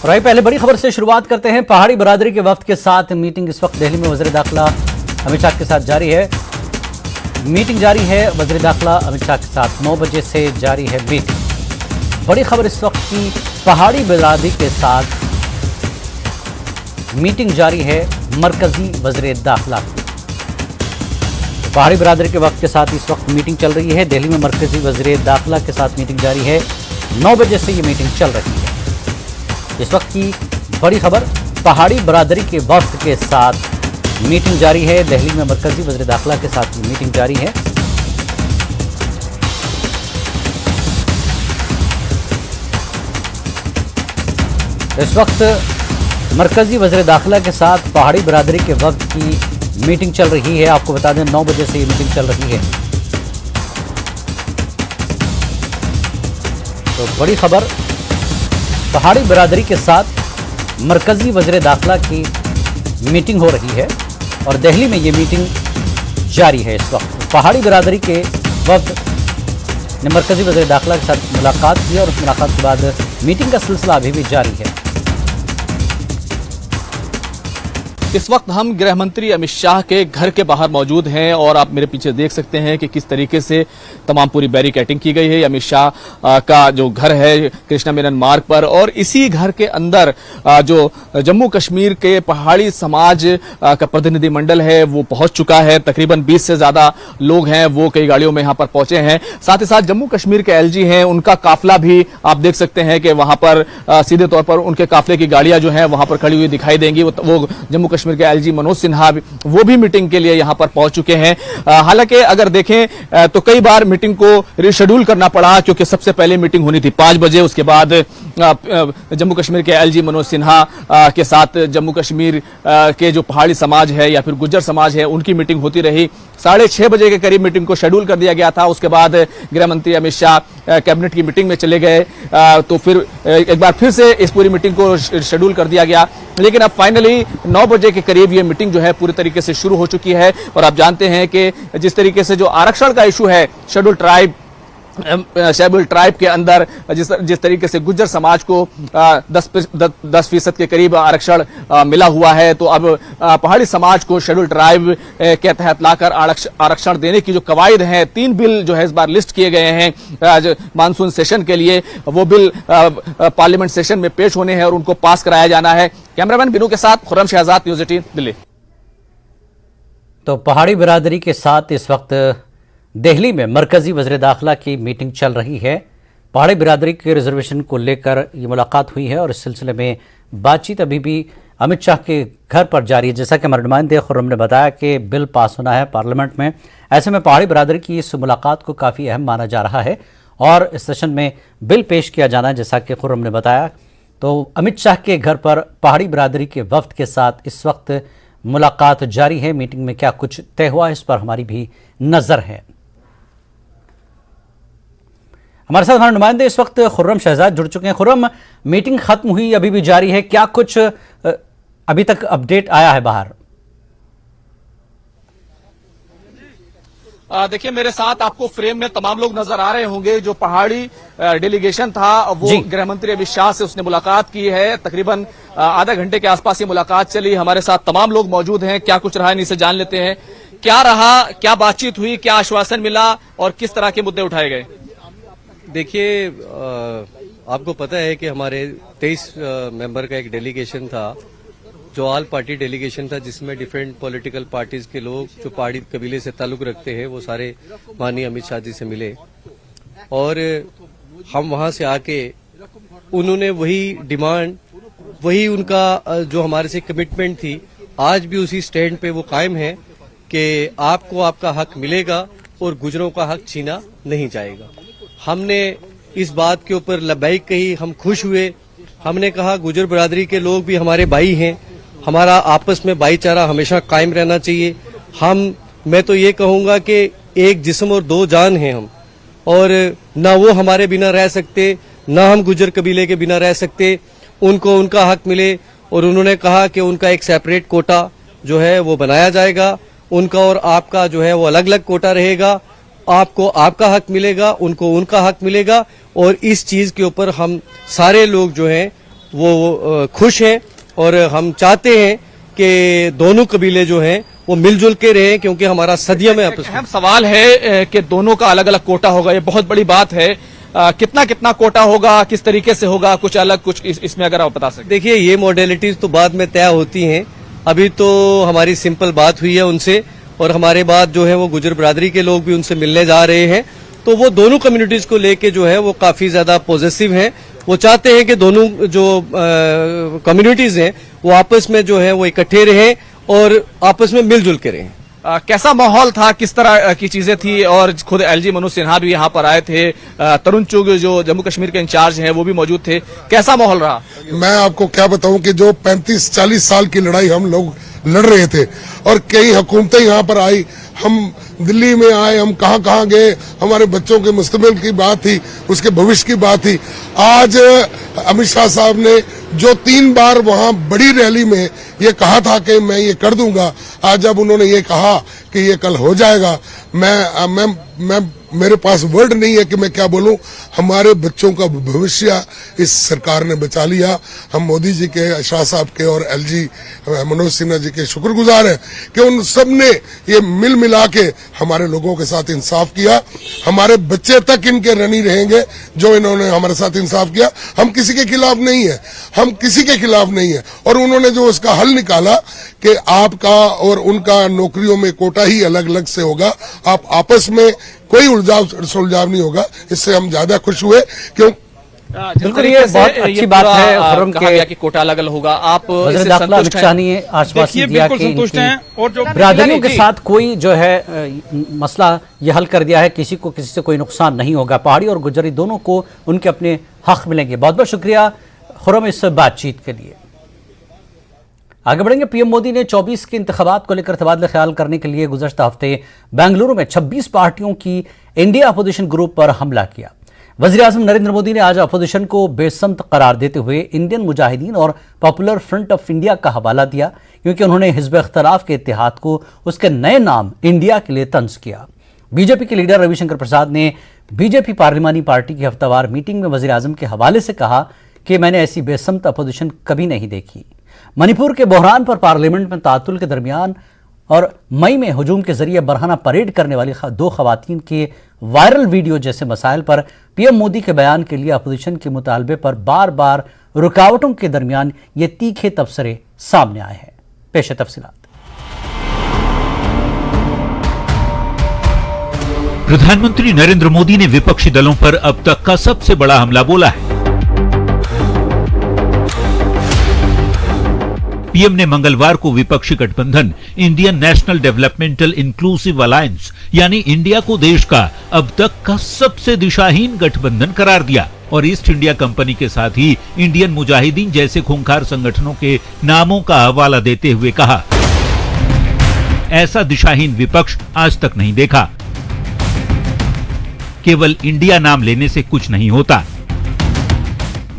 और पहले बड़ी खबर से शुरुआत करते हैं। पहाड़ी बरादरी के वफ्द के साथ मीटिंग इस वक्त दिल्ली में वज़ीर दाखिला अमित शाह के साथ जारी है। मीटिंग जारी है वज़ीर दाखिला अमित शाह के साथ 9 बजे से जारी है मीटिंग। बड़ी खबर इस वक्त की, पहाड़ी बरादरी के साथ मीटिंग जारी है मरकजी वज़ीर दाखिला की। पहाड़ी बरादरी के वक्त के साथ इस वक्त मीटिंग चल रही है। दिल्ली में मरकजी वज़ीर दाखिला के साथ मीटिंग जारी है। 9 बजे से ये मीटिंग चल रही है। इस वक्त की बड़ी खबर, पहाड़ी बरादरी के वफ्द के साथ मीटिंग जारी है। दिल्ली में मरकजी वज़ीर दाखिला के साथ मीटिंग जारी है। इस वक्त मरकजी वज़ीर दाखिला के साथ पहाड़ी बरादरी के वफ्द की मीटिंग चल रही है। आपको बता दें 9 बजे से ये मीटिंग चल रही है। तो बड़ी खबर, पहाड़ी बरादरी के साथ मरकजी वज़ीर दाखिला की मीटिंग हो रही है और दिल्ली में ये मीटिंग जारी है। इस वक्त पहाड़ी बरादरी के वफ्द ने मरकजी वज़ीर दाखिला के साथ मुलाकात की और उस मुलाकात के बाद मीटिंग का सिलसिला अभी भी जारी है। इस वक्त हम गृह मंत्री अमित शाह के घर के बाहर मौजूद हैं और आप मेरे पीछे देख सकते हैं कि किस तरीके से तमाम पूरी बैरिकेडिंग की गई है। अमित शाह का जो घर है कृष्णा मेनन मार्ग पर, और इसी घर के अंदर जो जम्मू कश्मीर के पहाड़ी समाज का प्रतिनिधिमंडल है वो पहुंच चुका है। तकरीबन 20 से ज्यादा लोग हैं, वो कई गाड़ियों में यहां पर पहुंचे हैं। साथ ही साथ जम्मू कश्मीर के एलजी हैं, उनका काफिला भी आप देख सकते हैं कि वहां पर सीधे तौर पर उनके काफिले की गाड़ियां जो हैं वहां पर खड़ी हुई दिखाई देंगी। वो जम्मू कश्मीर के एलजी मनोज सिन्हा वो भी मीटिंग के लिए यहां पर पहुंच चुके हैं। हालांकि अगर देखें तो कई बार मीटिंग को रिशेड्यूल करना पड़ा, क्योंकि सबसे पहले मीटिंग होनी थी 5 बजे। उसके बाद जम्मू कश्मीर के एलजी मनोज सिन्हा के साथ जम्मू कश्मीर के जो पहाड़ी समाज है या फिर गुज्जर समाज है उनकी मीटिंग होती रही। 6:30 बजे के करीब मीटिंग को शेड्यूल कर दिया गया था। उसके बाद गृह मंत्री अमित शाह कैबिनेट की मीटिंग में चले गए, तो फिर एक बार फिर से इस पूरी मीटिंग को शेड्यूल कर दिया गया। लेकिन अब फाइनली 9 बजे के करीब ये मीटिंग जो है पूरी तरीके से शुरू हो चुकी है। और आप जानते हैं कि जिस तरीके से जो आरक्षण का इशू है शेड्यूल ट्राइब के अंदर जिस तरीके से गुज्जर समाज को 10% के करीब आरक्षण मिला हुआ है, तो अब पहाड़ी समाज को शेड्यूल ट्राइब के तहत लाकर आरक्षण देने की जो कवायद है, 3 बिल जो है इस बार लिस्ट किए गए हैं मानसून सेशन के लिए। वो बिल पार्लियामेंट सेशन में पेश होने हैं और उनको पास कराया जाना है। कैमरामैन बिनू के साथ खुर्रम शहजाद, न्यूज़ 18 दिल्ली। तो पहाड़ी बिरादरी के साथ इस वक्त दिल्ली में मरकजी वज़ीर दाखिला की मीटिंग चल रही है। पहाड़ी बिरादरी के रिजर्वेशन को लेकर ये मुलाकात हुई है और इस सिलसिले में बातचीत अभी भी अमित शाह के घर पर जारी है। जैसा कि हमारे नुमाइंदे खुर्रम ने बताया कि बिल पास होना है पार्लियामेंट में। ऐसे में पहाड़ी बिरादरी की इस मुलाकात को काफ़ी अहम माना जा रहा है और इस सेशन में बिल पेश किया जाना है। जैसा कि खुर्रम ने बताया, तो अमित शाह के घर पर पहाड़ी बिरादरी के वफ्द के साथ इस वक्त मुलाकात जारी है। मीटिंग में क्या कुछ तय हुआ इस पर हमारी भी नज़र है। हमारे साथ हमारे नुमाइंदे इस वक्त खुर्रम शहजाद जुड़ चुके हैं। खुर्रम, मीटिंग खत्म हुई, अभी भी जारी है, क्या कुछ अभी तक अपडेट आया है बाहर? देखिए मेरे साथ आपको फ्रेम में तमाम लोग नजर आ रहे होंगे। जो पहाड़ी डेलीगेशन था वो गृह मंत्री अमित शाह से उसने मुलाकात की है। तकरीबन आधा घंटे के आसपास ये मुलाकात चली। हमारे साथ तमाम लोग मौजूद हैं। क्या कुछ रहा इनसे जान लेते हैं। क्या रहा, क्या बातचीत हुई, क्या आश्वासन मिला और किस तरह के मुद्दे उठाए गए? देखिए, आपको पता है कि हमारे 23 मेंबर का एक डेलीगेशन था, जो ऑल पार्टी डेलीगेशन था, जिसमें डिफरेंट पॉलिटिकल पार्टीज के लोग जो पहाड़ी कबीले से ताल्लुक रखते हैं वो सारे माननीय अमित शाह जी से मिले। और हम वहां से आके उन्होंने वही डिमांड, वही उनका जो हमारे से कमिटमेंट थी, आज भी उसी स्टैंड पे वो कायम है कि आपको आपका हक मिलेगा और गुजरों का हक छीना नहीं जाएगा। हमने इस बात के ऊपर लब्बैक कही, हम खुश हुए। हमने कहा गुजर बरादरी के लोग भी हमारे भाई हैं, हमारा आपस में भाईचारा हमेशा कायम रहना चाहिए। मैं तो ये कहूंगा कि एक जिस्म और 2 जान हैं हम, और ना वो हमारे बिना रह सकते, ना हम गुजर कबीले के बिना रह सकते। उनको उनका हक मिले, और उन्होंने कहा कि उनका एक सेपरेट कोटा जो है वो बनाया जाएगा। उनका और आपका जो है वो अलग अलग कोटा रहेगा। आपको आपका हक मिलेगा, उनको उनका हक मिलेगा। और इस चीज के ऊपर हम सारे लोग जो हैं वो खुश हैं और हम चाहते हैं कि दोनों कबीले जो हैं वो मिलजुल के रहें, क्योंकि हमारा सदियों में आपस में अहम सवाल है कि दोनों का अलग अलग कोटा होगा, ये बहुत बड़ी बात है। कितना कितना कोटा होगा, किस तरीके से होगा, कुछ अलग कुछ इसमें अगर आप बता सकें। देखिए, ये मॉडलिटीज तो बाद में तय होती हैं। अभी तो हमारी सिंपल बात हुई है उनसे, और हमारे बाद जो है वो गुजर बिरादरी के लोग भी उनसे मिलने जा रहे हैं। तो वो दोनों कम्युनिटीज को लेके जो है वो काफी ज्यादा पॉजिटिव हैं। वो चाहते हैं कि दोनों जो कम्युनिटीज हैं वो आपस में जो है वो इकट्ठे रहें और आपस में मिलजुल के रहें। कैसा माहौल था, किस तरह की चीजें थी? और खुद एलजी मनोज सिन्हा भी यहाँ पर आए थे, तरुण चुग जो जम्मू कश्मीर के इंचार्ज हैं वो भी मौजूद थे। कैसा माहौल रहा? मैं आपको क्या बताऊं कि जो 35-40 साल की लड़ाई हम लोग लड़ रहे थे और कई हुकूमतें यहाँ पर आई, हम दिल्ली में आए, हम कहाँ कहाँ गए, हमारे बच्चों के मुस्तकबिल की बात थी, उसके भविष्य की बात थी। आज अमित शाह साहब ने जो 3 बार वहां बड़ी रैली में ये कहा था कि मैं ये कर दूंगा, आज जब उन्होंने ये कहा कि ये कल हो जाएगा, मैं मेरे पास वर्ड नहीं है कि मैं क्या बोलूं। हमारे बच्चों का भविष्य इस सरकार ने बचा लिया। हम मोदी जी के, शाह साहब के और एलजी मनोज सिन्हा जी के शुक्रगुजार हैं कि उन सब ने ये मिल मिला के हमारे लोगों के साथ इंसाफ किया। हमारे बच्चे तक इनके ऋणी रहेंगे जो इन्होंने हमारे साथ इंसाफ किया। हम किसी के खिलाफ नहीं है, हम किसी के खिलाफ नहीं है। और उन्होंने जो उसका हल निकाला कि आपका और उनका नौकरियों में कोटा ही अलग अलग से होगा, आप आपस में कोई उलझाव सुलझाव नहीं होगा, इससे हम ज्यादा खुश हुए। क्यों? बिल्कुल, ये बहुत अच्छी बात है खुर्रम के कोटा अलग अलग होगा। आप वज़ीर दाखिला अमित शाह ने आश्वासन दिया कि बिरादरियों के साथ कोई जो है मसला ये हल कर दिया है, किसी को किसी से कोई नुकसान नहीं होगा। पहाड़ी और गुजरी दोनों को उनके अपने हक मिलेंगे। बहुत बहुत शुक्रिया खुर्रम इस बातचीत के लिए। आगे बढ़ेंगे। पीएम मोदी ने 24 के इंतखाबात को लेकर तबादला ख्याल करने के लिए गुज़श्ता हफ्ते बेंगलुरु में 26 पार्टियों की इंडिया अपोजिशन ग्रुप पर हमला किया। वज़ीर आज़म नरेंद्र मोदी ने आज अपोजिशन को बेसमत करार देते हुए इंडियन मुजाहिदीन और पॉपुलर फ्रंट ऑफ इंडिया का हवाला दिया, क्योंकि उन्होंने हिज़्ब इख्तिलाफ के इत्तेहाद को उसके नए नाम इंडिया के लिए तंज किया। बीजेपी के लीडर रविशंकर प्रसाद ने बीजेपी पार्लिमानी पार्टी की हफ्तावार मीटिंग में वज़ीर आज़म के हवाले से कहा कि मैंने ऐसी बेसमत अपोजिशन कभी नहीं देखी। मणिपुर के बहरान पर पार्लियामेंट में तातुल के दरमियान और मई में हुजूम के जरिए बरहाना परेड करने वाली 2 खवातीन के वायरल वीडियो जैसे मसाइल पर पीएम मोदी के बयान के लिए अपोजिशन के मुतालबे पर बार बार रुकावटों के दरमियान ये तीखे तबसरे सामने आए हैं। पेश तफसीलात। प्रधानमंत्री नरेंद्र मोदी ने विपक्षी दलों पर अब तक का सबसे बड़ा हमला बोला है। पीएम ने मंगलवार को विपक्षी गठबंधन Indian national developmental inclusive alliance यानी इंडिया को देश का अब तक का सबसे दिशाहीन गठबंधन करार दिया और ईस्ट इंडिया कंपनी के साथ ही इंडियन मुजाहिदीन जैसे खूंखार संगठनों के नामों का हवाला देते हुए कहा, ऐसा दिशाहीन विपक्ष आज तक नहीं देखा। केवल इंडिया नाम लेने से कुछ नहीं होता।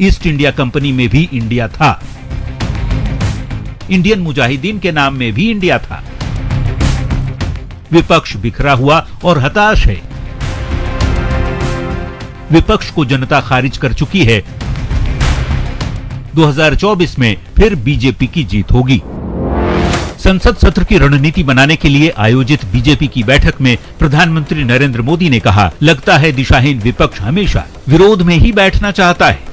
ईस्ट इंडिया कंपनी में भी इंडिया था, इंडियन मुजाहिदीन के नाम में भी इंडिया था। विपक्ष बिखरा हुआ और हताश है। विपक्ष को जनता खारिज कर चुकी है। 2024 में फिर बीजेपी की जीत होगी। संसद सत्र की रणनीति बनाने के लिए आयोजित बीजेपी की बैठक में प्रधानमंत्री नरेंद्र मोदी ने कहा, लगता है दिशाहीन विपक्ष हमेशा विरोध में ही बैठना चाहता है।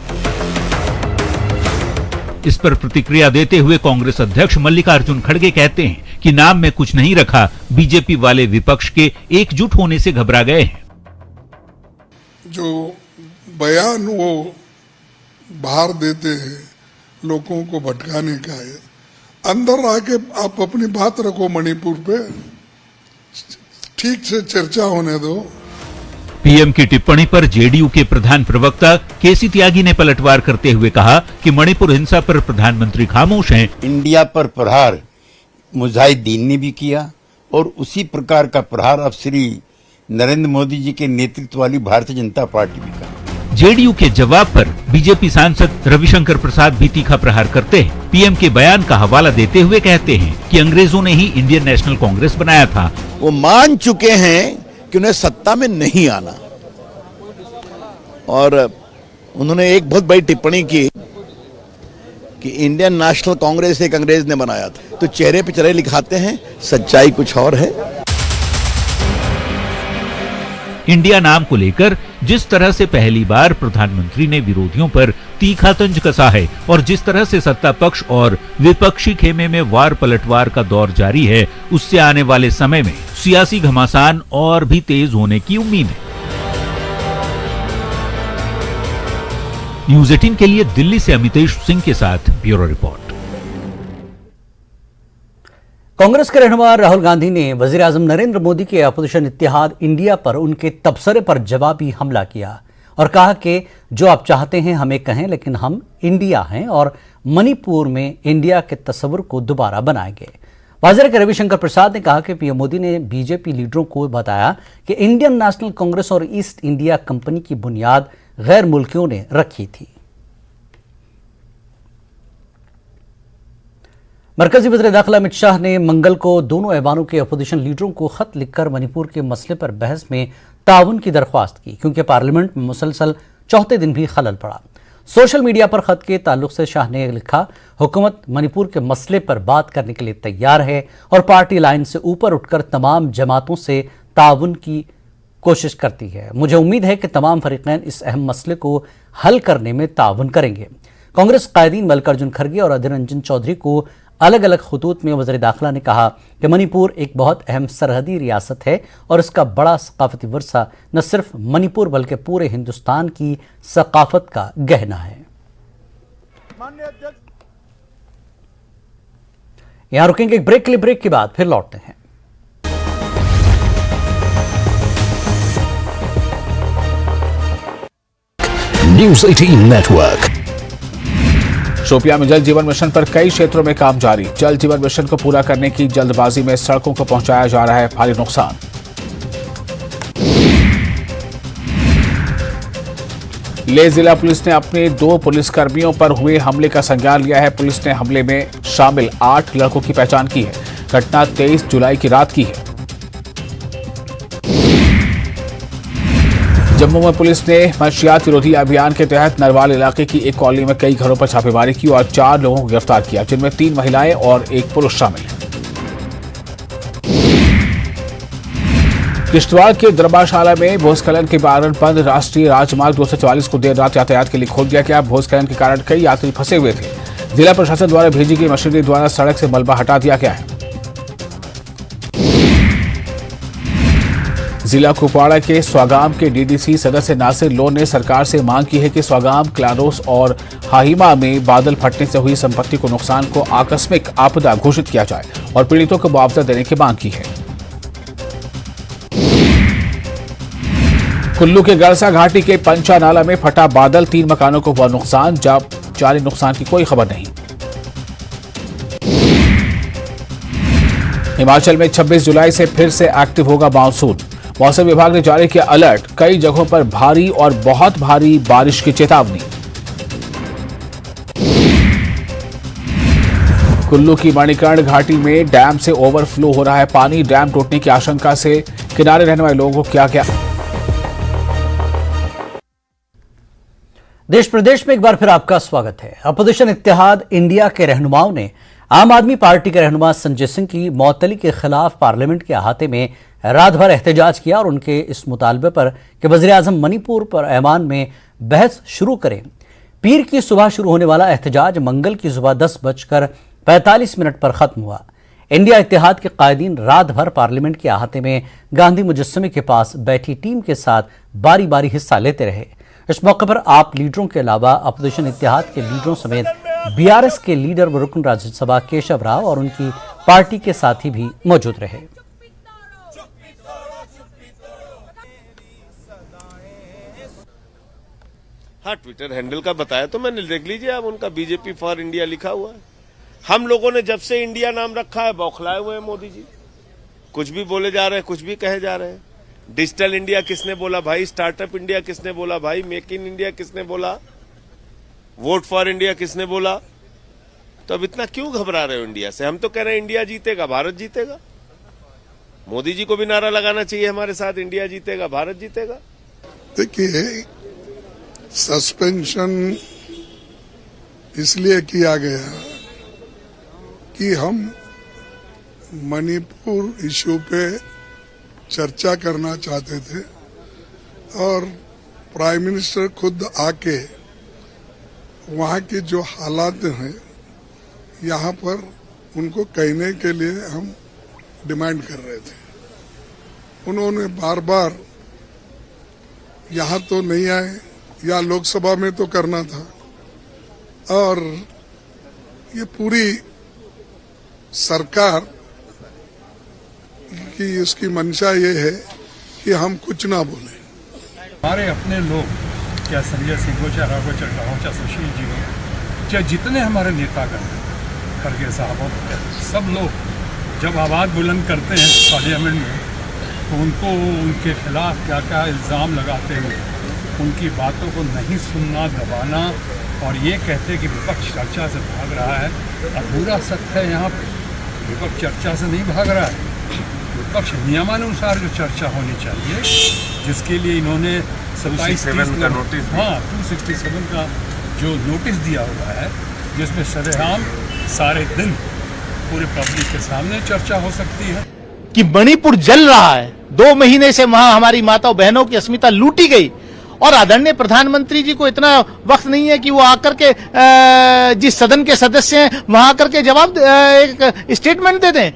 इस पर प्रतिक्रिया देते हुए कांग्रेस अध्यक्ष मल्लिकार्जुन खड़गे कहते हैं कि नाम में कुछ नहीं रखा, बीजेपी वाले विपक्ष के एकजुट होने से घबरा गए हैं। जो बयान वो बाहर देते हैं लोगों को भटकाने का है, अंदर आके आप अपनी बात रखो। मणिपुर पे ठीक से चर्चा होने दो। पीएम की टिप्पणी पर जेडीयू के प्रधान प्रवक्ता केसी त्यागी ने पलटवार करते हुए कहा कि मणिपुर हिंसा पर प्रधानमंत्री खामोश हैं। इंडिया पर प्रहार मुजाहिदीन ने भी किया और उसी प्रकार का प्रहार अब श्री नरेंद्र मोदी जी के नेतृत्व वाली भारतीय जनता पार्टी भी कर। जेडीयू के जवाब पर बीजेपी सांसद रविशंकर प्रसाद भी तीखा प्रहार करते हैं। पीएम के बयान का हवाला देते हुए कहते हैं कि अंग्रेजों ने ही इंडियन नेशनल कांग्रेस बनाया था। वो मान चुके हैं कि उन्हें सत्ता में नहीं आना, और उन्होंने एक बहुत बड़ी टिप्पणी की कि इंडियन नेशनल कांग्रेस एक अंग्रेज ने बनाया था, तो चेहरे पे चेहरे लिखाते हैं, सच्चाई कुछ और है। इंडिया नाम को लेकर जिस तरह से पहली बार प्रधानमंत्री ने विरोधियों पर तीखा तंज कसा है और जिस तरह से सत्ता पक्ष और विपक्षी खेमे में वार पलटवार का दौर जारी है, उससे आने वाले समय में सियासी घमासान और भी तेज होने की उम्मीद है। न्यूज़ 18 के लिए दिल्ली से अमितेश सिंह के साथ ब्यूरो रिपोर्ट। कांग्रेस के रहनुमा राहुल गांधी ने वजीर आजम नरेंद्र मोदी के अपोजिशन इत्तेहाद इंडिया पर उनके तबसरे पर जवाबी हमला किया और कहा कि जो आप चाहते हैं हमें कहें, लेकिन हम इंडिया हैं और मणिपुर में इंडिया के तस्वुर को दोबारा बनाएंगे। वजीर के रविशंकर प्रसाद ने कहा कि पीएम मोदी ने बीजेपी लीडरों को बताया कि इंडियन नेशनल कांग्रेस और ईस्ट इंडिया कंपनी की बुनियाद गैर मुल्कियों ने रखी थी। मरकजी वज़ीर दाखिला अमित शाह ने मंगल को दोनों ऐवानों के अपोजिशन लीडरों को खत लिखकर मणिपुर के मसले पर बहस में ताउन की दरख्वास्त की, क्योंकि पार्लियामेंट में मुसलसल चौथे दिन भी खलल पड़ा। सोशल मीडिया पर खत के ताल्लुक से शाह ने लिखा, हुकूमत मणिपुर के मसले पर बात करने के लिए तैयार है और पार्टी लाइन से ऊपर उठकर तमाम जमातों से ताउन की कोशिश करती है। मुझे उम्मीद है कि तमाम फरीकैन इस अहम मसले को हल करने में ताउन करेंगे। कांग्रेस कायदीन मल्लिकार्जुन खड़गे और अधीर रंजन चौधरी को अलग अलग खतूत में वज़ीर दाखिला ने कहा कि मणिपुर एक बहुत अहम सरहदी रियासत है और इसका बड़ा सकाफती वर्सा न सिर्फ मणिपुर बल्कि पूरे हिंदुस्तान की सकाफत का गहना है। यहां रुकेंगे एक ब्रेक के लिए, ब्रेक के बाद फिर लौटते हैं। News 18 network. शोपियां में जल जीवन मिशन पर कई क्षेत्रों में काम जारी। जल जीवन मिशन को पूरा करने की जल्दबाजी में सड़कों को पहुंचाया जा रहा है भारी नुकसान। लेह जिला पुलिस ने अपने 2 पुलिसकर्मियों पर हुए हमले का संज्ञान लिया है। पुलिस ने हमले में शामिल 8 लड़कों की पहचान की है। घटना 23 जुलाई की रात की है। जम्मू में पुलिस ने मंशियात विरोधी अभियान के तहत नरवाल इलाके की एक कॉलोनी में कई घरों पर छापेमारी की और 4 लोगों को गिरफ्तार किया, जिनमें 3 महिलाएं और 1 पुरुष शामिल हैं। किश्तवाड़ के दरबारशाला में भूस्खलन के कारण बंद राष्ट्रीय राजमार्ग 244 को देर रात यातायात के लिए खोल दिया गया। भूस्खलन के कारण कई यात्री फंसे हुए थे। जिला प्रशासन द्वारा भेजी गई मशीनरी द्वारा सड़क से मलबा हटा दिया गया है। जिला कुपवाड़ा के स्वागाम के डीडीसी सदस्य नासिर लो ने सरकार से मांग की है कि स्वागाम, क्लारोस और हाहिमा में बादल फटने से हुई संपत्ति को नुकसान को आकस्मिक आपदा घोषित किया जाए और पीड़ितों को मुआवजा देने की मांग की है। कुल्लू के गड़सा घाटी के पंचा नाला में फटा बादल, 3 मकानों को हुआ नुकसान, जब जानी नुकसान की कोई खबर नहीं। हिमाचल में 26 जुलाई से फिर से एक्टिव होगा मानसून। मौसम विभाग ने जारी किया अलर्ट, कई जगहों पर भारी और बहुत भारी बारिश की चेतावनी। कुल्लू की मणिकर्ण घाटी में डैम से ओवरफ्लो हो रहा है पानी। डैम टूटने की आशंका से किनारे रहने वाले लोगों को क्या देश प्रदेश में एक बार फिर आपका स्वागत है। अपोजिशन इत्तेहाद इंडिया के रहनुमाओं ने आम आदमी पार्टी के रहनुमा संजय सिंह की मौतली के खिलाफ पार्लियामेंट के अहाते में रात भर एहतजाज किया और उनके इस मुतालबे पर कि वज़ीर आज़म मणिपुर पर ऐवान में बहस शुरू करें। पीर की सुबह शुरू होने वाला एहतजाज मंगल की सुबह 10:45 पर खत्म हुआ। इंडिया इत्तेहाद के कायदीन रात भर पार्लियामेंट के अहाते में गांधी मुजस्समे के पास बैठी टीम के साथ बारी बारी हिस्सा लेते रहे। इस मौके पर आप लीडरों के अलावा अपोजिशन इत्तेहाद के लीडरों समेत बीआरएस के लीडर व रुकन राज्यसभा केशव राव और उनकी पार्टी के साथी भी मौजूद रहे। हाँ, ट्विटर हैंडल का बताया तो मैंने, देख लीजिए आप, उनका बीजेपी फॉर इंडिया लिखा हुआ है। हम लोगों ने जब से इंडिया नाम रखा है बौखलाए हुए हैं मोदी जी। कुछ भी बोले जा रहे हैं, कुछ भी कहे जा रहे हैं। डिजिटल इंडिया किसने बोला भाई? स्टार्टअप इंडिया किसने बोला भाई? मेक इन इंडिया किसने बोला? वोट फॉर इंडिया किसने बोला? तो अब इतना क्यों घबरा रहे हो इंडिया से? हम तो कह रहे हैं इंडिया जीतेगा, भारत जीतेगा। मोदी जी को भी नारा लगाना चाहिए हमारे साथ, इंडिया जीतेगा, भारत जीतेगा। देखिए, सस्पेंशन इसलिए किया गया कि हम मणिपुर इश्यू पे चर्चा करना चाहते थे और प्राइम मिनिस्टर खुद आके वहाँ की जो हालात हैं यहाँ पर उनको कहने के लिए हम डिमांड कर रहे थे। उन्होंने बार बार यहाँ तो नहीं आए या लोकसभा में तो करना था और ये पूरी सरकार की उसकी मंशा ये है कि हम कुछ ना बोले। हमारे अपने लोग चाहे संजय सिंह हो, चाहे राघव चड्ढा हो, चाहे सुशील जी हो, चाहे जितने हमारे नेतागण हैं, खड़गे साहब हो, सब लोग जब आवाज़ बुलंद करते हैं पार्लियामेंट में तो उनको उनके खिलाफ क्या क्या इल्ज़ाम लगाते हुए उनकी बातों को नहीं सुनना, दबाना और ये कहते कि विपक्ष चर्चा से भाग रहा है। अधूरा सत्य है, यहाँ पे विपक्ष चर्चा से नहीं भाग रहा है। विपक्ष नियमानुसार जो चर्चा होनी चाहिए, जिसके लिए इन्होंने 27 का नोटिस, हाँ 267 का जो नोटिस दिया हुआ है, जिसमें सरेआम सारे दिन पूरे पब्लिक के सामने चर्चा हो सकती है कि मणिपुर जल रहा है। 2 महीने से वहां हमारी माताओं बहनों की अस्मिता लूटी गई और आदरणीय प्रधानमंत्री जी को इतना वक्त नहीं है कि वो आकर के जिस सदन के सदस्य हैं वहां आकर के जवाब एक स्टेटमेंट दे दें।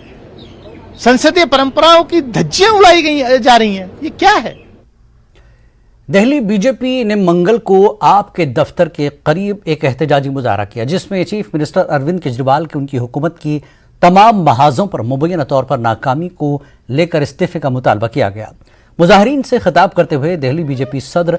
संसदीय परंपराओं की धज्जियां उड़ाई गई जा रही हैं, ये क्या है? दिल्ली बीजेपी ने मंगल को आपके दफ्तर के करीब एक एहतजाजी मुजाहरा किया, जिसमें चीफ मिनिस्टर अरविंद केजरीवाल की उनकी हुकूमत की तमाम महाजों पर मुबैना तौर पर नाकामी को लेकर इस्तीफे का मुतालबा किया गया। मुजाहरीन से खिताब करते हुए दिल्ली बीजेपी सदर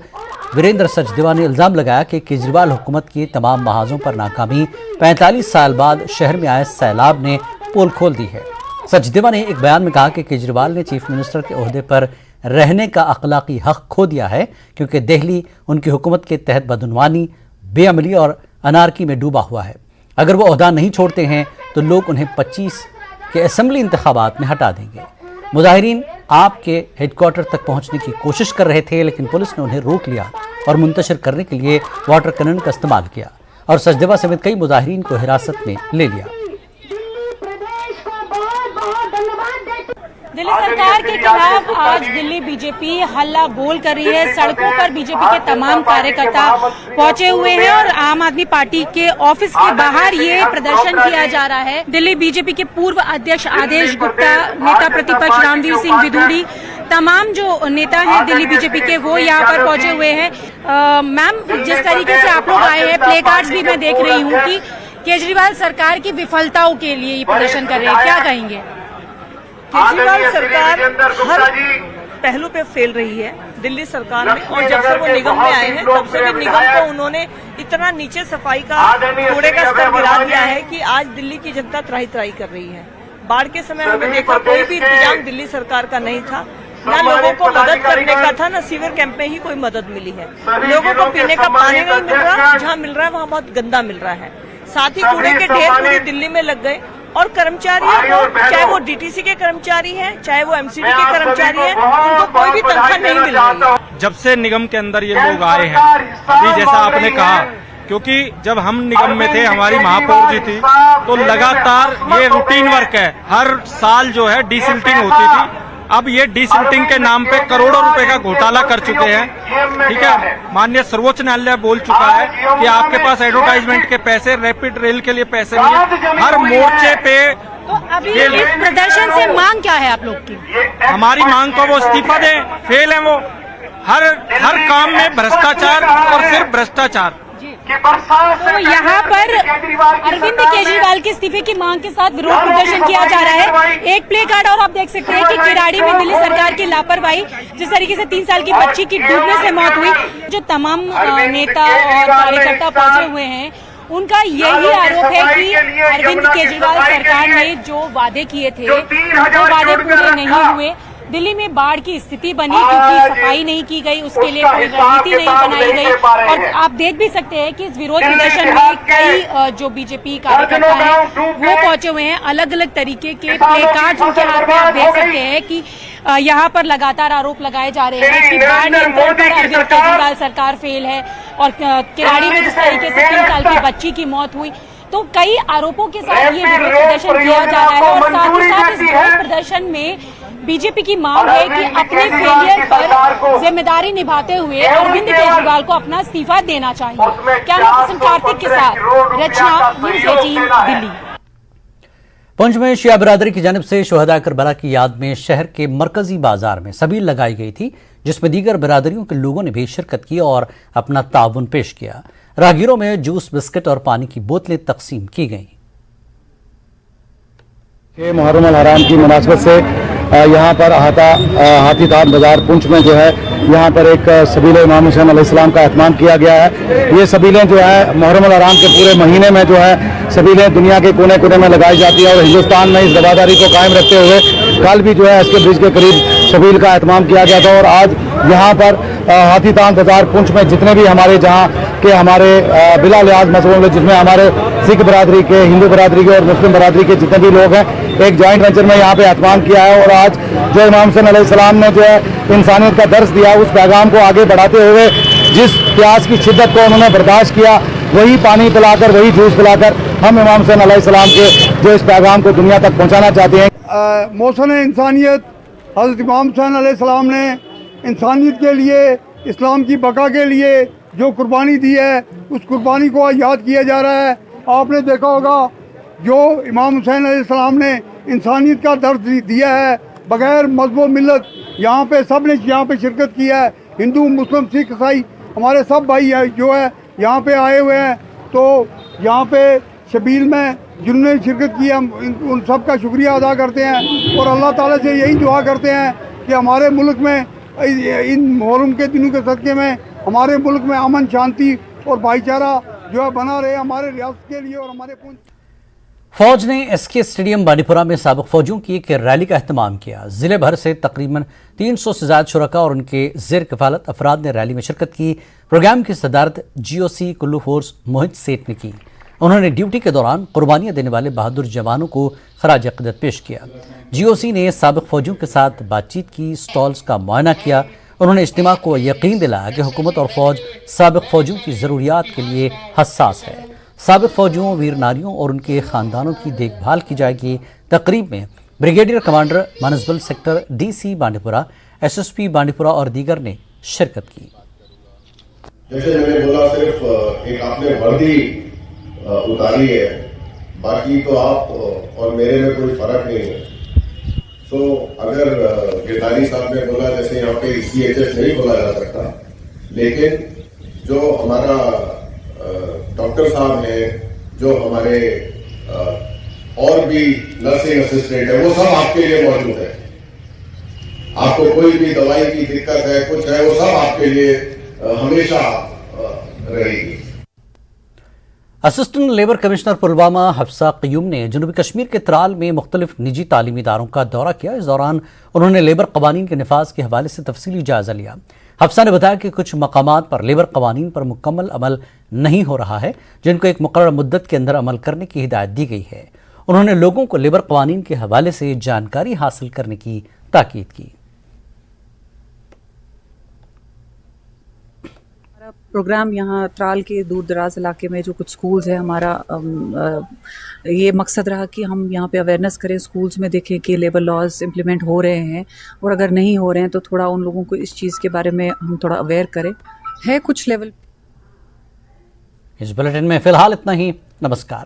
वीरेंद्र सचदेवा ने इल्जाम लगाया कि केजरीवाल हुकूमत की तमाम महाजों पर नाकामी 45 साल बाद शहर में आए सैलाब ने पोल खोल दी है। सचदेवा ने एक बयान में कहा कि केजरीवाल ने चीफ मिनिस्टर के ओहदे पर रहने का अखलाकी हक खो दिया है, क्योंकि दिल्ली उनकी हुकूमत के तहत बदनवानी, बेअमली और अनारकी में डूबा हुआ है। अगर वो ओहदा नहीं छोड़ते हैं तो लोग उन्हें 25 के असेंबली इंतखाबात में हटा देंगे। मुजाहिरीन आपके हेडक्वार्टर तक पहुंचने की कोशिश कर रहे थे, लेकिन पुलिस ने उन्हें रोक लिया और मुंतशिर करने के लिए वाटर कैनन का इस्तेमाल किया और सचदेवा समेत कई मुजाहिरीन को हिरासत में ले लिया। दिल्ली सरकार के खिलाफ आज दिल्ली बीजेपी हल्ला बोल कर रही है। सड़कों पर बीजेपी के तमाम कार्यकर्ता पहुंचे हुए हैं और आम आदमी पार्टी के ऑफिस के बाहर ये प्रदर्शन किया जा रहा है। दिल्ली बीजेपी के पूर्व अध्यक्ष आदेश गुप्ता, नेता प्रतिपक्ष रणवीर सिंह विधूड़ी, तमाम जो नेता हैं दिल्ली बीजेपी के, वो यहाँ पर पहुंचे हुए हैं। मैम, जिस तरीके से आप लोग आए हैं, प्ले कार्ड्स भी मैं देख रही हूँ कि केजरीवाल सरकार की विफलताओं के लिए ये प्रदर्शन कर रहे हैं, क्या कहेंगे? केजरीवाल सरकार हर पहलू पे फेल रही है दिल्ली सरकार में, और जब से वो निगम में आए हैं तब से भी निगम को उन्होंने इतना नीचे सफाई का कूड़े का स्तर गिरा दिया है कि आज दिल्ली की जनता त्राही त्राही कर रही है। बाढ़ के समय हमने देखा कोई भी इंतजाम दिल्ली सरकार का नहीं था, न लोगों को मदद करने का था, न सीवर कैंप में ही कोई मदद मिली है। लोगों को पीने का पानी नहीं मिल रहा, जहाँ मिल रहा है वहाँ बहुत गंदा मिल रहा है। साथ ही कूड़े के ढेर पूरी दिल्ली में लग गए और कर्मचारी, चाहे वो डीटीसी के कर्मचारी हैं, चाहे वो एमसीडी के कर्मचारी हैं, उनको कोई भी तनख्वाह नहीं मिल रही है। जब से निगम के अंदर ये लोग आए हैं, अभी जैसा आपने कहा, क्योंकि जब हम निगम में थे, हमारी महापौर जी थी, तो लगातार ये रूटीन वर्क है, हर साल जो है डिसिल्टिंग होती थी। अब ये डिसिल्टिंग के नाम पे करोड़ों रुपए का घोटाला कर चुके हैं। ठीक है, माननीय सर्वोच्च न्यायालय बोल चुका है कि आपके पास एडवर्टाइजमेंट के पैसे, रैपिड रेल के लिए पैसे नहीं है। हर मोर्चे पे तो अभी इस प्रदर्शन से मांग क्या है आप लोग की? हमारी मांग को वो इस्तीफा दें, फेल है वो। हर काम में भ्रष्टाचार और सिर्फ भ्रष्टाचार। तो यहाँ पर अरविंद केजरीवाल के इस्तीफे की मांग के साथ विरोध प्रदर्शन किया जा रहा है। एक प्ले कार्ड और आप देख सकते हैं कि किराड़ी में दिल्ली सरकार की लापरवाही, जिस तरीके से 3 साल की बच्ची की डूबने से मौत हुई, जो तमाम नेता और कार्यकर्ता पहुंचे हुए हैं, उनका यही आरोप है कि अरविंद केजरीवाल सरकार ने जो वादे किए थे वो वादे पूरे नहीं हुए। दिल्ली में बाढ़ की स्थिति बनी क्योंकि सफाई नहीं की गई, उसके लिए कोई रणनीति नहीं बनाई गई। और आप देख भी सकते हैं कि इस विरोध प्रदर्शन में कई जो बीजेपी कार्यकर्ता हैं वो पहुंचे हुए हैं। अलग अलग तरीके के प्ले कार्ड्स उनके हाथ में आप देख सकते हैं कि यहाँ पर लगातार आरोप लगाए जा रहे हैं कि बाढ़ नियंत्रण पर अरविंद केजरीवाल सरकार फेल है। और किराड़ी में जिस तरीके से 3 साल की बच्ची की मौत हुई, तो कई आरोपों के साथ ये विरोध प्रदर्शन किया जा रहा है। और साथ ही साथ इस विरोध प्रदर्शन में बीजेपी की मांग है कि अपने फेलियर पर जिम्मेदारी निभाते हुए अरविंद केजरीवाल को अपना इस्तीफा देना चाहिए। कैमरा पर्सन कार्तिक के साथ रचना, न्यूज़ 18 दिल्ली। पुंछ में शिया बिरादरी की जानिब से शुहदा करबला की याद में शहर के मरकजी बाजार में सबील लगाई गई थी, जिसमें दीगर बिरादरियों के लोगों ने भी शिरकत की और अपना ताउन पेश किया। राहगीरों में जूस, बिस्किट और पानी की बोतलें तकसीम की गईं। मुहर्रम अल हराम की मुनासबत से यहाँ पर हाथीतान बाजार पुंछ में जो है यहाँ पर एक सबील इमाम हुसैन अलैहिस्सलाम का एहतमाम किया गया है। ये सबीलें जो है मुहर्रम अल हराम के पूरे महीने में जो है सबीलें दुनिया के कोने कोने में लगाई जाती है और हिंदुस्तान में इस रवादारी को कायम रखते हुए कल भी जो है इसके ब्रिज के करीब सबील का एहतमाम किया गया था। और आज यहाँ पर हाथीतान बाजार पुंछ में जितने भी हमारे जहाँ के हमारे बिला लिहाज मजहबों में, जिसमें हमारे सिख बरादरी के, हिंदू बरादरी के और मुस्लिम बरादरी के जितने भी लोग हैं, एक जॉइंट वेंचर में यहाँ पे एहतमाम किया है। और आज जो इमाम हुसैन अलैहिस्सलाम ने जो है इंसानियत का दर्स दिया, उस पैगाम को आगे बढ़ाते हुए जिस प्यास की शिद्दत को उन्होंने बर्दाश्त किया, वही पानी पिलाकर, वही जूस पिलाकर हम इमाम हुसैन अलैहिस्सलाम के जो इस पैगाम को दुनिया तक पहुँचाना चाहते हैं। मौसम इंसानियत हज़रत इमाम हुसैन अलैहिस्सलाम ने इंसानियत के लिए, इस्लाम की बका के लिए जो कुर्बानी दी है, उस कुर्बानी को आज याद किया जा रहा है। आपने देखा होगा जो इमाम हुसैन अलैहिस्सलाम ने इंसानियत का दर्द दिया है, बगैर मजहब मिल्लत यहाँ पे सब ने यहाँ पे शिरकत की है। हिंदू, मुस्लिम, सिख, ईसाई हमारे सब भाई है जो है यहाँ पे आए हुए हैं। तो यहाँ पे शबील में जिन्होंने शिरकत की है, उन सब का शुक्रिया अदा करते हैं और अल्लाह ताला से यही दुआ करते हैं कि हमारे मुल्क में इन मुहर्रम के दिनों के सदक़े में हमारे मुल्क में अमन, शांति और भाईचारा जो है बना रहे हमारे रियासत के लिए और हमारे पुंछ। फौज ने एसके स्टेडियम बांडीपुरा में साबिक फौजियों की एक रैली का एहतमाम किया। जिले भर से तकरीबन 300 से ज्यादा शुरका और उनके जेर कफालत अफराद ने रैली में शिरकत की। प्रोग्राम की सदारत GOC कुल्लू फोर्स मोहित सेठ ने की। उन्होंने ड्यूटी के दौरान कुर्बानियां देने वाले बहादुर जवानों को खराज अक़ीदत पेश किया। GOC ने साबिक फौजियों के साथ बातचीत की, स्टॉल्स का मुआयना किया। उन्होंने इज्तिमा को यकीन दिलाया कि हुकूमत और फौज साबिक फौजियों की ज़रूरियात के लिए हसास है। साबिक फौजियों, वीर नारियों और उनके ख़ानदानों की देखभाल की जाएगी। तकरीब में brigadier commander Manasbal sector DC Bandipora, SSP Bandipora और दीगर ने शिरकत की। जैसे मैंने बोला, सिर्फ एक आपने वर्दी उतारी है, बाकी तो आप और मेरे में कोई फर्क नहीं है। तो अगर गिरदारी साहब ने बोला, जैसे यहाँ पे CHS नहीं बोला जा सकता, लेकिन जो हमारा डॉक्टर साहब है, जो हमारे और भी नर्सिंग असिस्टेंट है, वो सब आपके लिए मौजूद है। आपको कोई भी दवाई की दिक्कत है, कुछ है, वो सब आपके लिए हमेशा रहेगी। Assistant labour commissioner Pulwama Hafsa Qayoom ने जनूबी कश्मीर के त्राल में मुख्तलिफ निजी तालीमी इदारों का दौरा किया। इस दौरान उन्होंने लेबर कवानीन के निफाज के हवाले से तफसीली जायजा लिया। हफ्सा ने बताया कि कुछ मकामात पर लेबर कवानीन पर मुकम्मल अमल नहीं हो रहा है, जिनको एक मुकर्रर मुद्दत के अंदर अमल करने की हिदायत दी गई है। उन्होंने लोगों को लेबर कवानीन के हवाले से जानकारी हासिल करने की ताकीद की। प्रोग्राम यहाँ त्राल के दूर दराज इलाके में जो कुछ स्कूल्स है, हमारा ये मकसद रहा कि हम यहाँ पे अवेयरनेस करें, स्कूल्स में देखें कि लेबर लॉज इम्प्लीमेंट हो रहे हैं और अगर नहीं हो रहे हैं तो थोड़ा उन लोगों को इस चीज़ के बारे में हम थोड़ा अवेयर करें। है कुछ लेवल। इस बुलेटिन में फिलहाल इतना ही। नमस्कार।